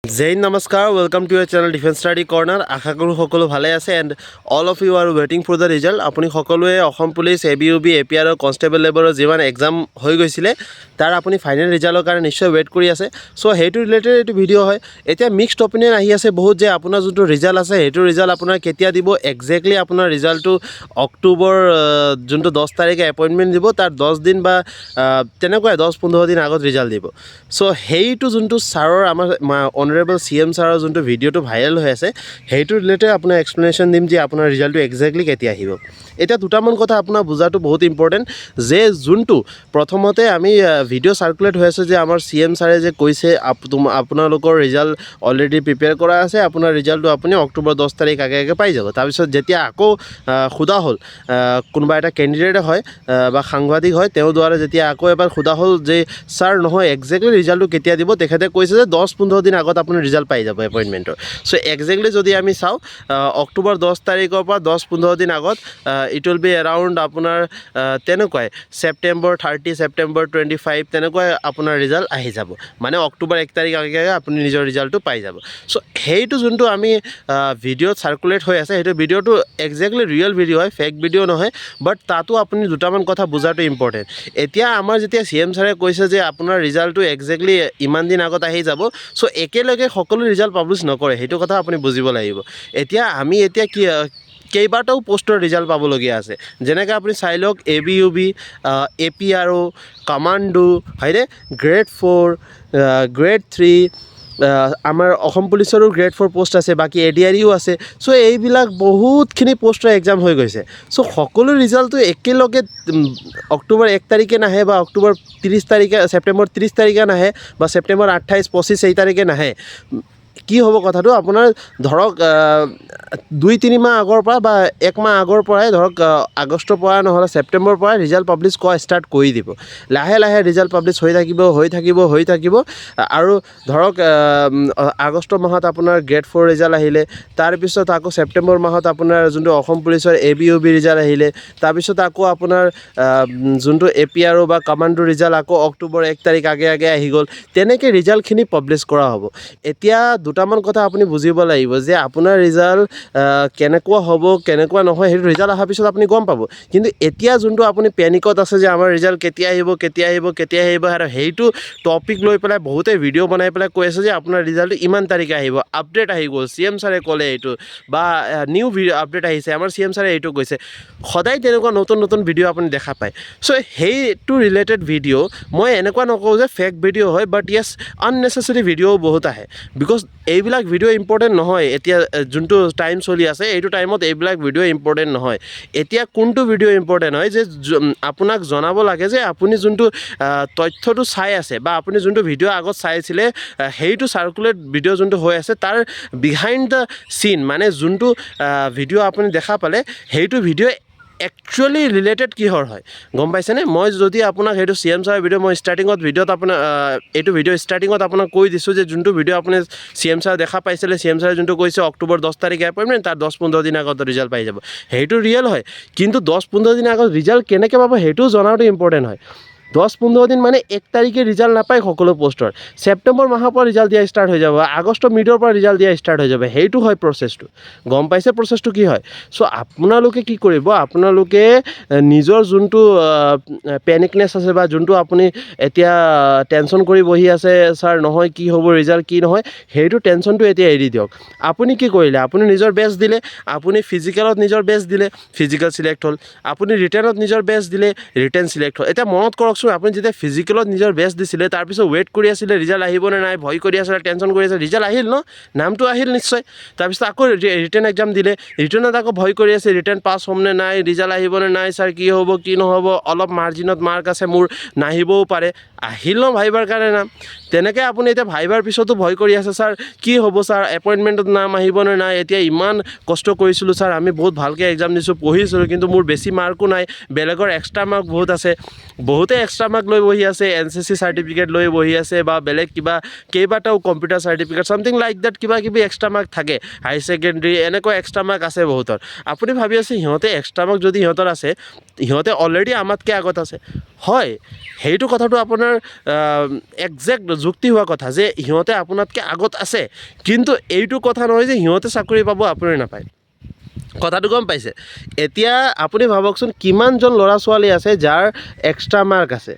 Zain Namaskar, welcome to your channel Defense Study Corner. আশা কৰোঁ সকলো ভালে আছে and all of you are waiting for the result. আপুনি সকলোৱে Assam police ABUB APR constable লেভেলৰ যিমান এক্সাম হৈ গৈছিলে তাৰ আপুনি ফাইনেল ৰিজাল্টৰ কাৰণে নিশ্চয় ৱেইট কৰি আছে। সো সেইটো ৰিলেটেড এইটো ভিডিঅ' হয়। এতিয়া মিক্সড অপিনিয়ন আহি আছে বহুত যে আপোনাৰ যোনটো ৰিজাল্ট আছে সেইটো ৰিজাল্ট আপোনাৰ কেতিয়া দিব, একজেক্টলি আপোনাৰ ৰিজাল্টটো অক্টোবৰ যোনটো 10 তাৰিখে এপইণ্টমেণ্ট দিব তাৰ 10 দিন বা তেনেকুৱাই 10-15 দিন আগত ৰিজাল্ট দিব। সো সেইটো যোনটো ছাৰৰ আমাৰ অনাৰেবল CM ছাৰৰ যোনটো ভিডিঅ'টো ভাইৰেল হৈ আছে সেইটো ৰিলেটেড আপোনাৰ এক্সপ্লেনেশ্যন দিম যে আপোনাৰ ৰিজাল্টটো একজেক্টলি কেতিয়া আহিব। এতিয়া দুটামান কথা আপোনাৰ বুজাটো বহুত ইম্পৰ্টেণ্ট যে যোনটো প্ৰথমতে আমি ভিডিঅ' চাৰ্কুলেট হৈ আছে যে আমাৰ CM ছাৰে যে কৈছে আপোনালোকৰ ৰিজাল্ট অলৰেডি প্ৰিপেয়াৰ কৰা আছে, আপোনাৰ ৰিজাল্টটো আপুনি অক্টোবৰ 10 তাৰিখ আগে পাই যাব। তাৰপিছত যেতিয়া আকৌ সোধা হ'ল কোনোবা এটা কেণ্ডিডেট হয় বা সাংবাদিক হয় তেওঁৰ দ্বাৰা যেতিয়া আকৌ এবাৰ সোধা হ'ল যে ছাৰ নহয় একজেক্টলি ৰিজাল্টটো কেতিয়া দিব, তেখেতে কৈছে যে 10-15 দিন আগত আপুনি ৰিজাল্ট পাই যাব এপইণ্টমেণ্টৰ। চ' একজেক্টলি যদি আমি চাওঁ অক্টোবৰ 10 তাৰিখৰ পৰা 10-15 দিন আগত ইট উইল বি এৰাউণ্ড আপোনাৰ তেনেকুৱাই ছেপ্টেম্বৰ 30 ছেপ্টেম্বৰ 25 তেনেকুৱাই আপোনাৰ ৰিজাল্ট আহি যাব, মানে অক্টোবৰ 1 তাৰিখ আগে আপুনি নিজৰ ৰিজাল্টটো পাই যাব। চ' সেইটো যোনটো আমি ভিডিঅ'ত চাৰ্কুলেট হৈ আছে সেইটো ভিডিঅ'টো একজেক্টলি ৰিয়েল ভিডিঅ' হয়, ফেক ভিডিঅ' নহয়, বাট তাতো আপুনি দুটামান কথা বুজাটো ইম্পৰ্টেণ্ট। এতিয়া আমাৰ যেতিয়া CM ছাৰে কৈছে যে আপোনাৰ ৰিজাল্টটো একজেক্টলি ইমান দিন আগত আহি যাব, চ' একেলগে সকলো ৰিজাল্ট পাব্লিছ নকৰে, সেইটো কথা আপুনি বুজিব লাগিব। এতিয়া আমি কেইবাটাও পোষ্টৰ ৰিজাল্ট পাবলগীয়া আছে, যেনেকৈ আপুনি চাই লওক ABUB APRO কামাণ্ডো হয়নে, গ্ৰেড 4 গ্ৰেড 3 আমাৰ অসম পুলিচৰো গ্ৰেড 4 পোষ্ট আছে, বাকী ADREও আছে। চ' এইবিলাক বহুতখিনি পোষ্টৰ এক্সাম হৈ গৈছে। চ' সকলো ৰিজাল্টটো একেলগে অক্টোবৰ 1 তাৰিখে নাহে বা অক্টোবৰ 30 তাৰিখে ছেপ্টেম্বৰ 30 তাৰিখে নাহে বা ছেপ্টেম্বৰ 28, 25 এই তাৰিখে নাহে। কি হ'ব কথাটো আপোনাৰ ধৰক 2-3 মাহ আগৰ পৰা বা 1 মাহ আগৰ পৰাই ধৰক আগষ্টৰ পৰা নহ'লে ছেপ্টেম্বৰৰ পৰা ৰিজাল্ট পাব্লিছ কৰা ষ্টাৰ্ট কৰি দিব। লাহে লাহে ৰিজাল্ট পাব্লিছ হৈ থাকিব আৰু ধৰক আগষ্ট মাহত আপোনাৰ গ্ৰেড 4 ৰিজাল্ট আহিলে, তাৰপিছত আকৌ ছেপ্টেম্বৰ মাহত আপোনাৰ যোনটো অসম পুলিচৰ ABUB ৰিজাল্ট আহিলে, তাৰপিছত আকৌ আপোনাৰ যোনটো APRO বা কামাণ্ডো ৰিজাল্ট আকৌ অক্টোবৰ 1 তাৰিখ আগে আহি গ'ল। তেনেকৈ ৰিজাল্টখিনি পাব্লিছ কৰা হ'ব। এতিয়া দুটামান কথা আপুনি বুজিব লাগিব যে আপোনাৰ ৰিজাল্ট কেনেকুৱা হ'ব কেনেকুৱা নহয় সেইটো ৰিজাল্ট অহাৰ পিছত আপুনি গম পাব। কিন্তু এতিয়া যোনটো আপুনি পেনিকত আছে যে আমাৰ ৰিজাল্ট কেতিয়া আহিব আৰু সেইটো টপিক লৈ পেলাই বহুতে ভিডিঅ' বনাই পেলাই কৈ আছে যে আপোনাৰ ৰিজাল্টটো ইমান তাৰিখে আহিব, আপডেট আহি গ'ল, CM ছাৰে ক'লে এইটো বা নিউ ভিডিঅ' আপডেট আহিছে, আমাৰ CM ছাৰে এইটো কৈছে। সদায় তেনেকুৱা নতুন ভিডিঅ' আপুনি দেখা পায়। চ' সেইটো ৰিলেটেড ভিডিঅ' মই এনেকুৱা নকওঁ যে ফেক ভিডিঅ' হয়, বাট য়েছ আননেচেচাৰী ভিডিঅ'ও বহুত আহে, বিকজ এইবিলাক ভিডিঅ' ইম্পৰ্টেণ্ট নহয়। এতিয়া যোনটো টাইম চলি আছে এইটো টাইমত এইবিলাক ভিডিঅ' ইম্পৰ্টেণ্ট নহয়। এতিয়া কোনটো ভিডিঅ' ইম্পৰ্টেণ্ট হয় যে আপোনাক জনাব লাগে যে আপুনি যোনটো তথ্যটো চাই আছে বা আপুনি যোনটো ভিডিঅ' আগত চাইছিলে সেইটো চাৰ্কুলেট ভিডিঅ' যোনটো হৈ আছে তাৰ বিহাইণ্ড দ্য চিন, মানে যোনটো ভিডিঅ' আপুনি দেখা পালে সেইটো ভিডিঅ' একচুৱেলি ৰিলেটেড কিহৰ হয় গম পাইছেনে? মই যদি আপোনাক সেইটো CM ছাৰৰ ভিডিঅ' মই এইটো ভিডিঅ' ষ্টাৰ্টিঙত আপোনাক কৈ দিছোঁ যে যোনটো ভিডিঅ' আপুনি CM ছাৰ দেখা পাইছিলে, CM ছাৰে যোনটো কৈছে অক্টোবৰ 10 তাৰিখে এপইণ্টমেণ্ট, তাৰ 10-15 দিন আগত ৰিজাল্ট পাই যাব, সেইটো ৰিয়েল হয়। কিন্তু 10-15 দিন আগত ৰিজাল্ট কেনেকৈ পাব সেইটোও জনাটো ইম্পৰ্টেণ্ট হয়। 10-15 দিন মানে 1 তাৰিখে ৰিজাল্ট নাপায় সকলো পোষ্টৰ, ছেপ্টেম্বৰ মাহৰ পৰা ৰিজাল্ট দিয়া ষ্টাৰ্ট হৈ যাব, আগষ্টৰ মিডৰ পৰা ৰিজাল্ট দিয়া ষ্টাৰ্ট হৈ যাব। সেইটো হয় প্ৰচেছটো, গম পাইছে প্ৰচেছটো কি হয়? চ' আপোনালোকে কি কৰিব, আপোনালোকে নিজৰ যোনটো পেনিকনেছ আছে বা যোনটো আপুনি এতিয়া টেনশ্যন কৰি বহি আছে ছাৰ নহয় কি হ'ব ৰিজাল্ট কি নহয়, সেইটো টেনশ্যনটো এতিয়া এৰি দিয়ক। আপুনি কি কৰিলে, আপুনি নিজৰ বেষ্ট দিলে, আপুনি ফিজিকেলত নিজৰ বেষ্ট দিলে, ফিজিকেল চিলেক্ট হ'ল, আপুনি ৰিটেনত নিজৰ বেষ্ট দিলে, ৰিটেন চিলেক্ট হ'ল। এতিয়া মনত কৰকচোন, আপুনি যেতিয়া ফিজিকেলত নিজৰ বেষ্ট দিছিলে তাৰপিছত ৱেইট কৰি আছিলে ৰিজাল্ট আহিবনে নাই, ভয় কৰি আছিলে, টেনশ্যন কৰি আছিলে, ৰিজাল্ট আহিল ন, নামটো আহিল নিশ্চয়। তাৰপিছত আকৌ ৰিটেন এক্সাম দিলে, ৰিটেনত আকৌ ভয় কৰি আছে ৰিটেন পাছ হ'মনে নাই, ৰিজাল্ট আহিবনে নাই, ছাৰ কি হ'ব কি নহ'ব, অলপ মাৰ্জিনত মাৰ্ক আছে মোৰ, নাহিবও পাৰে, আহিল ন ভাইবাৰ কাৰণে নাম। তেনেকৈ আপুনি এতিয়া ভাইবাৰ পিছতো ভয় কৰি আছে, ছাৰ কি হ'ব ছাৰ, এপইণ্টমেণ্টত নাম আহিবনে নাই, এতিয়া ইমান কষ্ট কৰিছিলোঁ ছাৰ, আমি বহুত ভালকৈ এক্সাম দিছোঁ, পঢ়িছিলোঁ, কিন্তু মোৰ বেছি মাৰ্কো নাই, বেলেগৰ এক্সট্ৰা মাৰ্ক বহুত আছে, বহুতে এক্সট্ৰা মাৰ্ক লৈ বহি আছে, NCC চাৰ্টিফিকেট লৈ বহি আছে বা বেলেগ কিবা কেইবাটাও computer certificate something like that কিবা কিবি এক্সট্ৰা মাৰ্ক থাকে, হায়াৰ ছেকেণ্ডেৰী এনেকুৱা এক্সট্ৰা মাৰ্ক আছে বহুতৰ। আপুনি ভাবি আছে সিহঁতে এক্সট্ৰা মাৰ্ক যদি সিহঁতৰ আছে, সিহঁতে অলৰেডি আমাতকৈ আগত আছে। হয়, সেইটো কথাটো আপোনাৰ একজেক্ট যুক্তি হোৱা কথা যে সিহঁতে আপোনাতকৈ আগত আছে, কিন্তু এইটো কথা নহয় যে সিহঁতে চাকৰি পাব আপুনি নাপায়। কথাটো গম পাইছে? এতিয়া আপুনি ভাবকচোন কিমানজন ল'ৰা ছোৱালী আছে যাৰ এক্সট্ৰা মাৰ্ক আছে,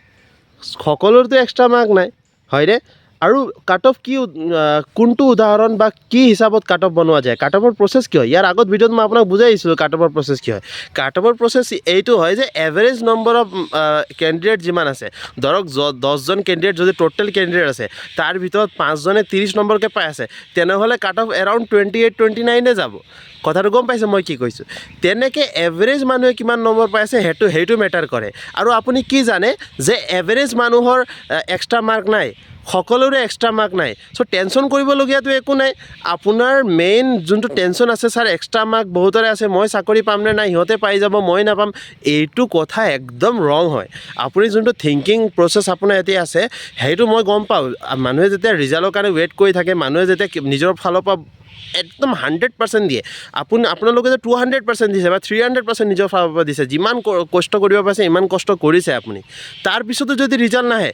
সকলোৰতো এক্সট্ৰা মাৰ্ক নাই, হয়নে? আৰু কাট অফ কি কোনটো উদাহৰণ বা কি হিচাপত কাট অফ বনোৱা যায়, কাট অফৰ প্ৰচেছ কি হয়? ইয়াৰ আগত ভিডিঅ'ত মই আপোনাক বুজাই দিছিলোঁ কাট অফৰ প্ৰচেছ কি হয়। কাট অফৰ প্ৰচেছ এইটো হয় যে এভাৰেজ নম্বৰ অফ কেণ্ডিডেট যিমান আছে, ধৰক 10জন কেণ্ডিডেট যদি টোটেল কেণ্ডিডেট আছে, তাৰ ভিতৰত 5জনে 30 নম্বৰকৈ পাই আছে, তেনেহ'লে কাট অফ এৰাউণ্ড 28-29 যাব। কথাটো গম পাইছে মই কি কৈছোঁ? তেনেকৈ এভাৰেজ মানুহে কিমান নম্বৰ পাই আছে সেইটো মেটাৰ কৰে। আৰু আপুনি কি জানে যে এভাৰেজ মানুহৰ এক্সট্ৰা মাৰ্ক নাই, সকলোৰে এক্সট্ৰা মাৰ্ক নাই। চ' টেনশ্যন কৰিবলগীয়াটো একো নাই। আপোনাৰ মেইন যোনটো টেনশ্যন আছে, ছাৰ এক্সট্ৰা মাৰ্ক বহুতৰে আছে, মই চাকৰি পাম নে নাই, সিহঁতে পাই যাব মই নাপাম, এইটো কথা একদম ৰং হয়। আপুনি যোনটো থিংকিং প্ৰচেছ আপোনাৰ এতিয়া আছে, সেইটো মই গম পাওঁ। মানুহে যেতিয়া ৰিজাল্টৰ কাৰণে ৱেইট কৰি থাকে, মানুহে যেতিয়া নিজৰ ফালৰ পৰা একদম 100% দিয়ে, আপোনালোকে যে 200% দিছে বা 300% নিজৰ ফালৰ পৰা দিছে, যিমান কষ্ট কৰিব পাৰিছে ইমান কষ্ট কৰিছে আপুনি, তাৰপিছতো যদি ৰিজাল্ট নাহে,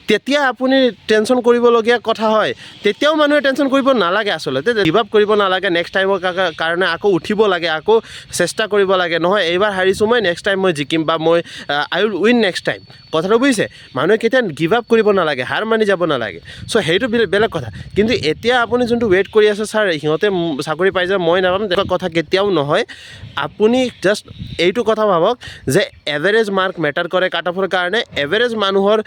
তেতিয়া আপুনি টেনশ্যন কৰিবলগীয়া কথা হয়। তেতিয়াও মানুহে টেনশ্যন কৰিব নালাগে, আচলতে গিভ আপ কৰিব নালাগে। নেক্সট টাইমৰ কাৰণে আকৌ উঠিব লাগে, আকৌ চেষ্টা কৰিব লাগে। নহয় এইবাৰ হাৰিছোঁ মই, নেক্সট টাইম মই জিকিম বা মই আই উইল উইন নেক্সট টাইম। কথাটো বুজিছে? মানুহে কেতিয়া গিভ আপ কৰিব নালাগে, হাৰ মানি যাব নালাগে। চ' সেইটো বেলেগ কথা। কিন্তু এতিয়া আপুনি যোনটো ৱেইট কৰি আছে, ছাৰ সিহঁতে চাকৰি পাই যায় মই নাপাম, তেনেকুৱা কথা কেতিয়াও নহয়। আপুনি জাষ্ট এইটো কথা ভাবক যে এভাৰেজ মাৰ্ক মেটাৰ কৰে কাট অফৰ কাৰণে। এভাৰেজ মানুহৰ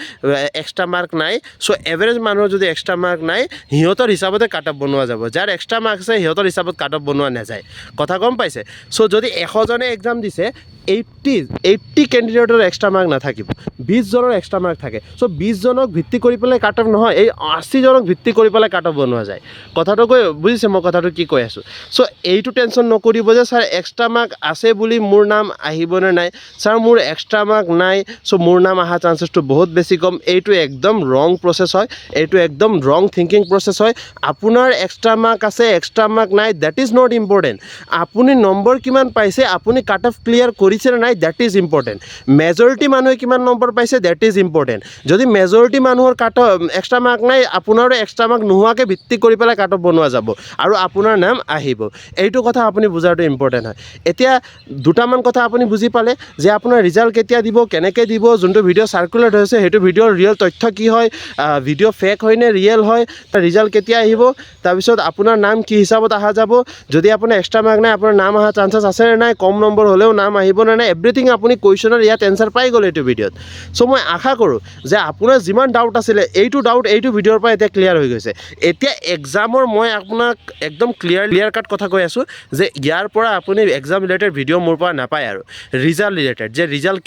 এক্সট্ৰা মাৰ্ক নাই, চ' এভাৰেজ মানুহৰ যদি এক্সট্ৰা মাৰ্ক নাই, সিহঁতৰ হিচাপতে কাট অফ বনোৱা যাব। যাৰ এক্সট্ৰা মাৰ্ক আছে সিহঁতৰ হিচাপত কাট অফ বনোৱা নাযায়। কথা গম পাইছে? চ' যদি 100জনে এক্সাম দিছে, 80 কেণ্ডিডেটৰ এক্সট্ৰা মাৰ্ক নাথাকিব, 20জনৰ এক্সট্ৰা মাৰ্ক থাকে। চ' 20জনক ভিত্তি কৰি পেলাই কাট অফ নহয়, এই 80জনক ভিত্তি কৰি পেলাই কাট অফ বনোৱা যায়। কথাটো বুজিছে মই কথাটো কি কৈ আছোঁ? চ' এইটো টেনশ্যন নকৰিব যে ছাৰ এক্সট্ৰা মাৰ্ক আছে বুলি মোৰ নাম আহিবনে নাই, ছাৰ মোৰ এক্সট্ৰা মাৰ্ক নাই, চ' মোৰ নাম অহা চান্সেছটো বহুত বেছি কম। এইটো একদম ৰং প্ৰচেছ হয়, এইটো একদম ৰং থিংকিং প্ৰচেছ হয়। আপোনাৰ এক্সট্ৰা মাৰ্ক আছে, এক্সট্ৰা মাৰ্ক নাই, ডেট ইজ নট ইম্পৰ্টেণ্ট। আপুনি নম্বৰ কিমান পাইছে, আপুনি কাট অফ ক্লিয়াৰ কৰিছে নে নাই, ডেট ইজ ইম্পৰ্টেণ্ট। মেজৰিটি মানুহে কিমান নম্বৰ পাইছে, ডেট ইজ ইম্পৰ্টেণ্ট। যদি মেজৰিটি মানুহৰ কাট অফ এক্সট্ৰা মাৰ্ক নাই, আপোনাৰো এক্সট্ৰা মাৰ্ক নোহোৱাকৈ ভিত্তি কৰি পেলাই কাট অফ বনোৱা যাব আৰু আপোনাৰ নাম আহিব। এইটো কথা আপুনি বুজাটো ইম্পৰ্টেণ্ট হয়। এতিয়া দুটামান কথা আপুনি বুজি পালে যে আপোনাৰ ৰিজাল্ট কেতিয়া দিব, কেনেকৈ দিব, যোনটো ভিডিঅ' চাৰ্কুলেট হৈছে সেইটো ভিডিঅ'ৰ ৰিয়েল তথ্য কি হয়, ভিডিঅ' ফেক হয় নে ৰিয়েল হয়, ৰিজাল্ট কেতিয়া আহিব, তাৰপিছত আপোনাৰ নাম কি হিচাপত অহা যাব, যদি আপোনাৰ এক্সট্ৰা মাৰ্ক নাই আপোনাৰ নাম অহা চান্সেছ আছে নে নাই, কম নম্বৰ হ'লেও নাম আহিব নে নাই, এভৰিথিং আপুনি কুৱেশ্যনৰ ইয়াত এনচাৰ পাই গ'ল এইটো ভিডিঅ'ত। চ' মই আশা কৰোঁ যে আপোনাৰ যিমান ডাউট আছিলে এইটো ডাউট এইটো ভিডিঅ'ৰ পৰা এতিয়া ক্লিয়াৰ হৈ গৈছে। এতিয়া এক্সামৰ মই আপোনাক একদম ক্লিয়াৰ কাট কথা কৈ আছোঁ যে ইয়াৰ পৰা আপুনি এক্সাম ৰিলেটেড ভিডিঅ' মোৰ পৰা নাপায় আৰু ৰিজাল্ট ৰিলেটেড, যে ৰিজাল্ট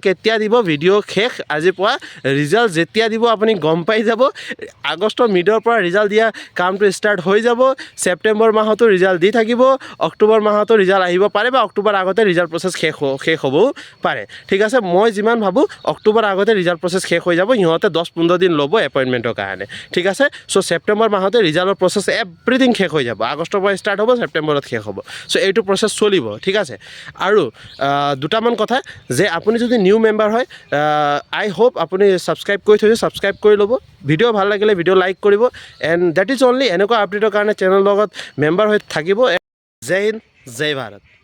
কেতিয়া দিব ভিডিঅ' শেষ আজিৰ পৰা। ৰিজাল্ট যেতিয়া দিব আপুনি গম পাই যাব। আগষ্টৰ মিডৰ পৰা ৰিজাল্ট দিয়া কামটো ষ্টাৰ্ট হৈ যাব। ছেপ্টেম্বৰ মাহতো ৰিজাল্ট দি থাকিব, অক্টোবৰ মাহতো ৰিজাল্ট আহিব পাৰে বা অক্টোবৰ আগতে ৰিজাল্ট প্ৰচেছ শেষ হ'বও পাৰে। ঠিক আছে, মই যিমান ভাবোঁ অক্টোবৰ আগতে ৰিজাল্ট প্ৰচেছ শেষ হৈ যাব। সিহঁতে 10-15 দিন ল'ব এপইণ্টমেণ্টৰ কাৰণে। ঠিক আছে, চ' ছেপ্টেম্বৰ মাহতে ৰিজাল্টৰ প্ৰচেছ এভৰিথিং শেষ হৈ যাব। আগষ্টৰ পৰা ষ্টাৰ্ট হ'ব, ছেপ্টেম্বৰত শেষ হ'ব। চ' এইটো প্ৰচেছ চলিব। ঠিক আছে, আৰু দুটামান কথা যে আপুনি যদি নিউ মেম্বাৰ হয়, আই হোপ আপুনি ছাবস্ক্ৰাইব কৰি থৈছে, ছাবস্ক্ৰাইব কৰি ল'ব। ভিডিঅ' ভাল লাগিলে ভিডিঅ' লাইক কৰিব। এণ্ড ডেট ইজ অনলি এনেকুৱা আপডেটৰ কাৰণে চেনেলৰ লগত মেম্বাৰ হৈ থাকিব। জয় হিন্দ, জয় ভাৰত।